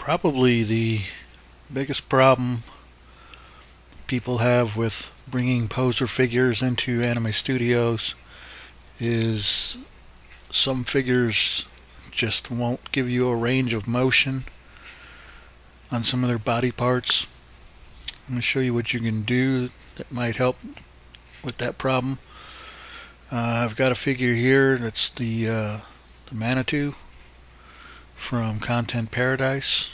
Probably the biggest problem people have with bringing poser figures into anime studios is some figures just won't give you a range of motion on some of their body parts. I'm going to show you what you can do that might help with that problem. I've got a figure here that's the Manitou from Content Paradise,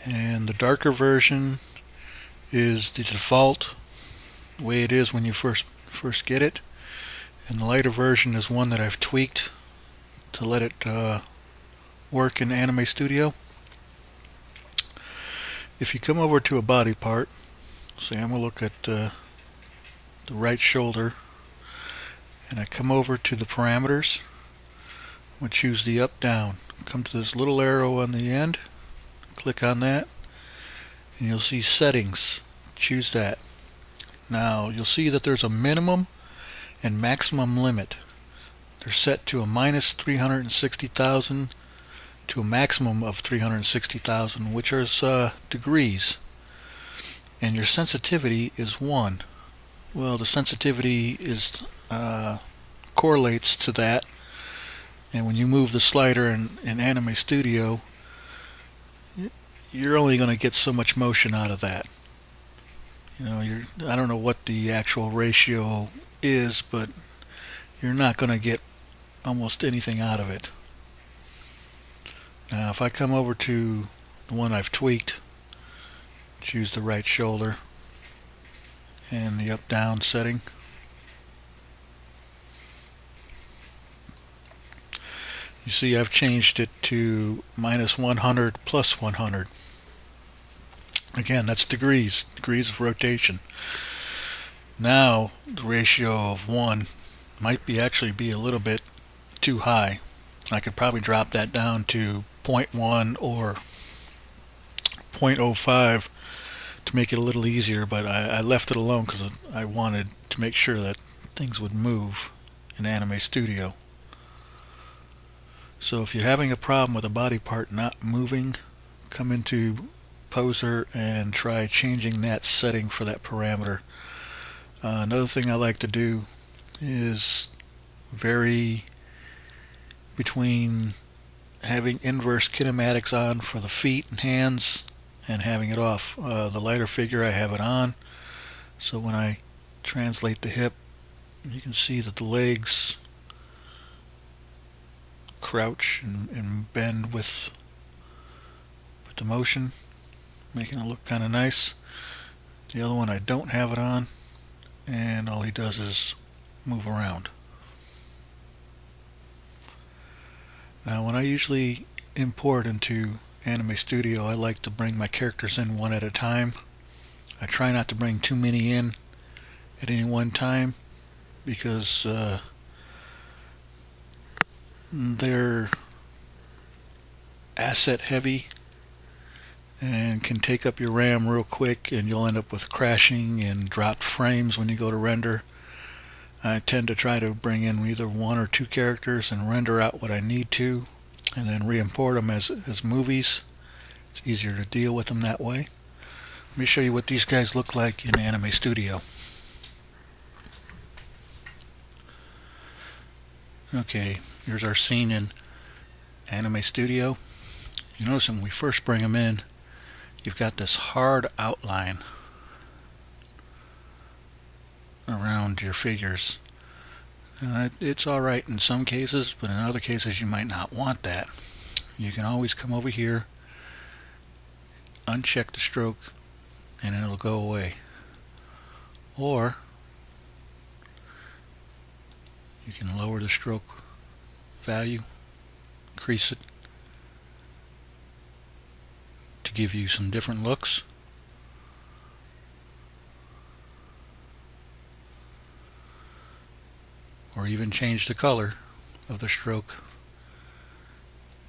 and the darker version is the default way it is when you first get it, and the lighter version is one that I've tweaked to let it work in Anime Studio. If you come over to a body part, say I'm going to look at the right shoulder, and I come over to the parameters, I'm going to choose the up down, come to this little arrow on the end, click on that, and you'll see settings. Choose that. Now you'll see that there's a minimum and maximum limit. They're set to a minus 360,000 to a maximum of 360,000, which is degrees, and your sensitivity is 1. Well, the sensitivity is correlates to that, and when you move the slider in Anime Studio, you're only going to get so much motion out of that. You know, I don't know what the actual ratio is, but you're not going to get almost anything out of it. Now if I come over to the one I've tweaked, choose the right shoulder and the up down setting, you see I've changed it to minus 100 plus 100. Again, that's degrees of rotation. Now the ratio of 1 might actually be a little bit too high. I could probably drop that down to 0.1 or 0.05 to make it a little easier, but I left it alone because I wanted to make sure that things would move in Anime Studio. So if you're having a problem with a body part not moving, come into Poser and try changing that setting for that parameter. Another thing I like to do is vary between having inverse kinematics on for the feet and hands and having it off. The lighter figure I have it on, so when I translate the hip, you can see that the legs crouch and bend with the motion, making it look kind of nice. The other one I don't have it on, and all he does is move around. Now when I usually import into Anime Studio, I like to bring my characters in one at a time. I try not to bring too many in at any one time because they're asset heavy and can take up your RAM real quick, and you'll end up with crashing and dropped frames when you go to render. I tend to try to bring in either 1 or 2 characters and render out what I need to, and then re-import them as movies. It's easier to deal with them that way. Let me show you what these guys look like in Anime Studio. Okay, here's our scene in Anime Studio. You notice when we first bring them in, you've got this hard outline around your figures. It's alright in some cases, but in other cases you might not want that. You can always come over here, uncheck the stroke, and it'll go away. Or you can lower the stroke value, increase it to give you some different looks. Or even change the color of the stroke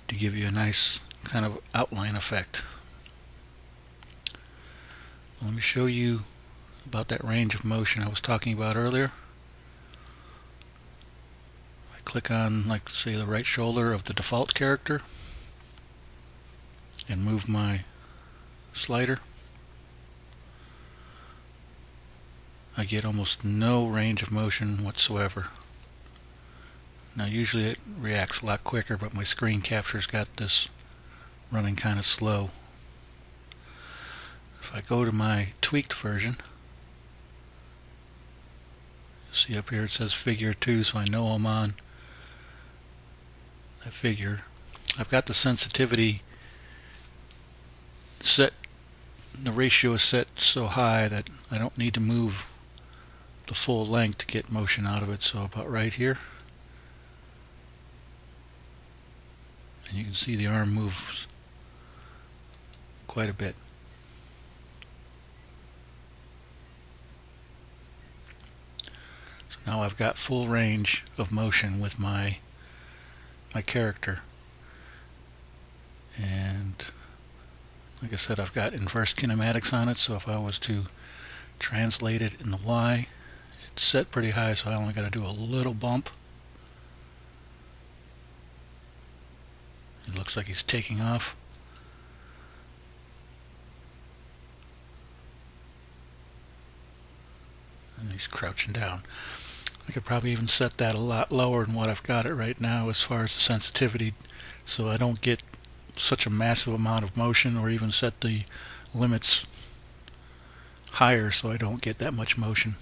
to give you a nice kind of outline effect. Let me show you about that range of motion I was talking about earlier. I click on, like, say, the right shoulder of the default character. and move my slider, I get almost no range of motion whatsoever. Now usually it reacts a lot quicker, but my screen capture's got this running kind of slow. If I go to my tweaked version, see up here it says figure 2, so I know I'm on that figure. I've got the sensitivity set, the ratio is set so high that I don't need to move the full length to get motion out of it, so about right here. And you can see the arm moves quite a bit. So now I've got full range of motion with my character. And like I said, I've got inverse kinematics on it, so if I was to translate it in the Y, it's set pretty high, so I only got to do a little bump. It looks like he's taking off. And he's crouching down. I could probably even set that a lot lower than what I've got it right now as far as the sensitivity, so I don't get such a massive amount of motion, or even set the limits higher so I don't get that much motion.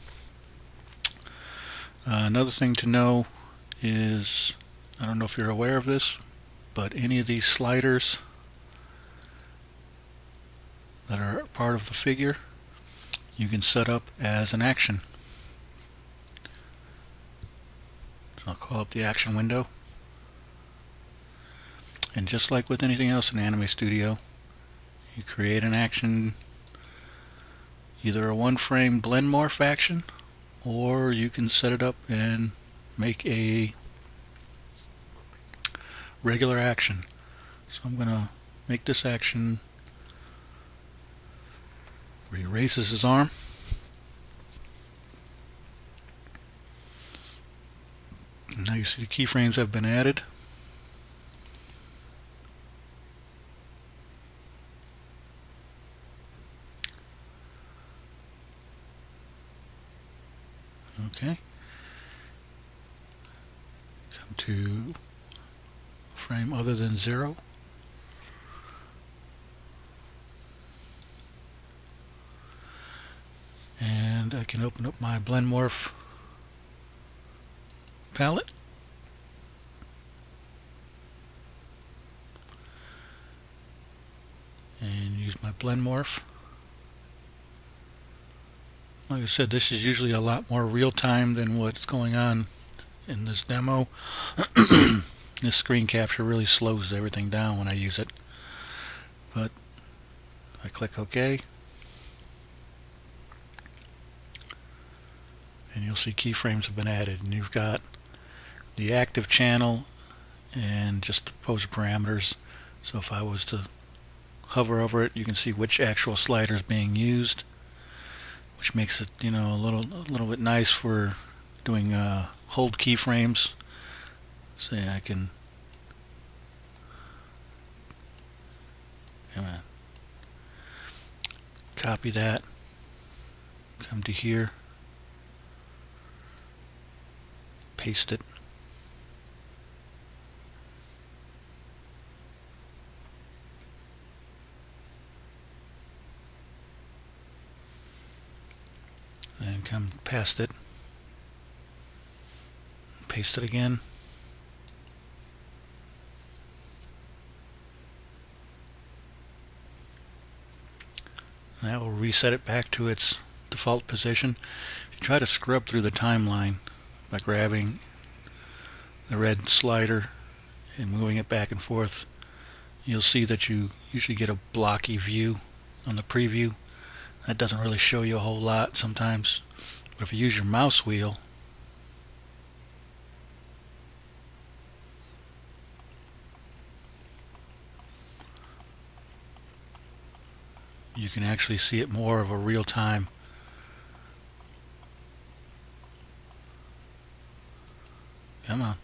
Another thing to know is, I don't know if you're aware of this, but any of these sliders that are part of the figure, you can set up as an action. So I'll call up the action window. And just like with anything else in Anime Studio, you create an action, either a one-frame blend morph action, or you can set it up and make a regular action. So I'm going to make this action where he raises his arm. And now you see the keyframes have been added. Okay. Come to a frame other than 0. And I can open up my blend morph palette. And use my blend morph. Like I said, this is usually a lot more real time than what's going on in this demo. This screen capture really slows everything down when I use it. But I click OK, and you'll see keyframes have been added, and you've got the active channel and just the poser parameters. So if I was to hover over it, you can see which actual slider is being used, which makes it, you know, a little bit nice for doing hold keyframes. Say I can copy that, come to here, paste it, and come past it, paste it again, and that will reset it back to its default position. If you try to scrub through the timeline by grabbing the red slider and moving it back and forth, you'll see that you usually get a blocky view on the preview. That doesn't really show you a whole lot sometimes, but if you use your mouse wheel, you can actually see it more of a real time. Come on.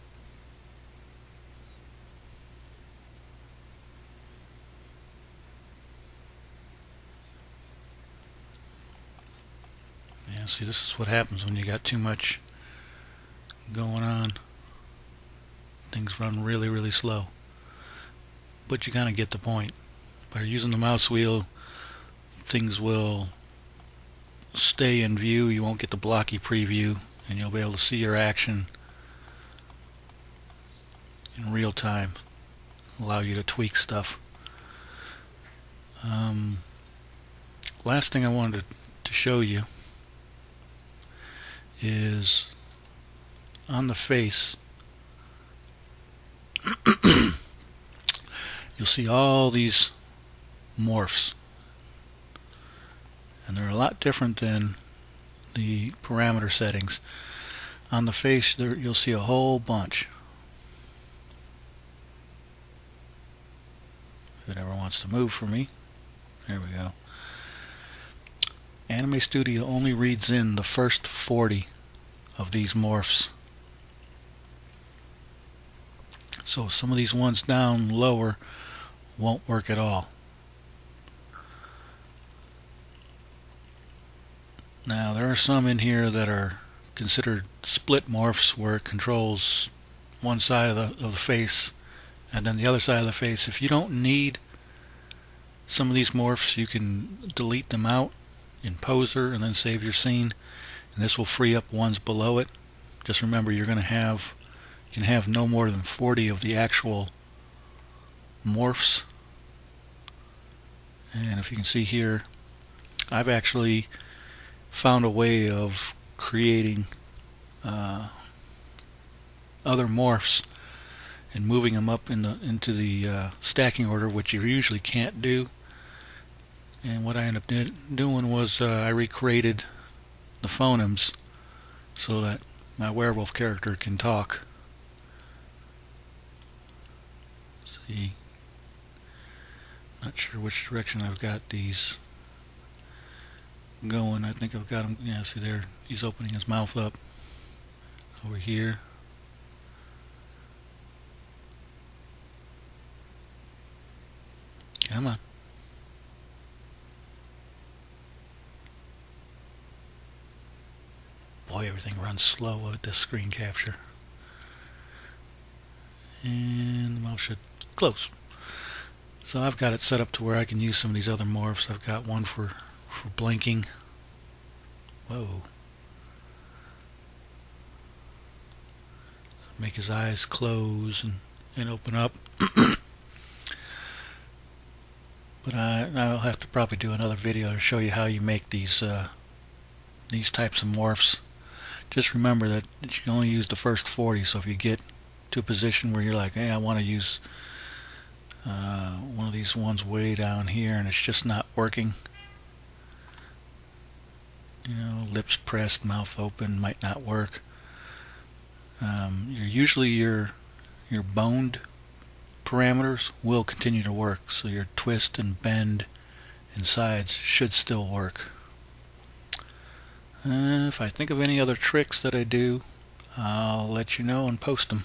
See, this is what happens when you got too much going on. Things run really, really slow. But you kind of get the point. By using the mouse wheel, things will stay in view. You won't get the blocky preview, and you'll be able to see your action in real time. Allow you to tweak stuff. Last thing I wanted to show you is on the face. You'll see all these morphs, and they're a lot different than the parameter settings. On the face there you'll see a whole bunch. If it ever wants to move for me. There we go. Anime Studio only reads in the first 40 of these morphs. So some of these ones down lower won't work at all. Now there are some in here that are considered split morphs, where it controls one side of the face and then the other side of the face. If you don't need some of these morphs, you can delete them out in Poser and then save your scene, and this will free up ones below it. Just remember, you can have no more than 40 of the actual morphs. And if you can see here, I've actually found a way of creating other morphs and moving them up into the stacking order, which you usually can't do. And what I ended up doing was I recreated the phonemes so that my werewolf character can talk. See, not sure which direction I've got these going. I think I've got him, yeah, see there, he's opening his mouth up over here. Come on. Boy, everything runs slow with this screen capture. And the mouse should close. So I've got it set up to where I can use some of these other morphs. I've got one for blinking. Whoa. Make his eyes close and open up. But I'll have to probably do another video to show you how you make these types of morphs. Just remember that you can only use the first 40, so if you get to a position where you're like, hey, I want to use one of these ones way down here and it's just not working, you know, lips pressed, mouth open, might not work. Usually your boned parameters will continue to work, so your twist and bend and sides should still work. If I think of any other tricks that I do, I'll let you know and post them.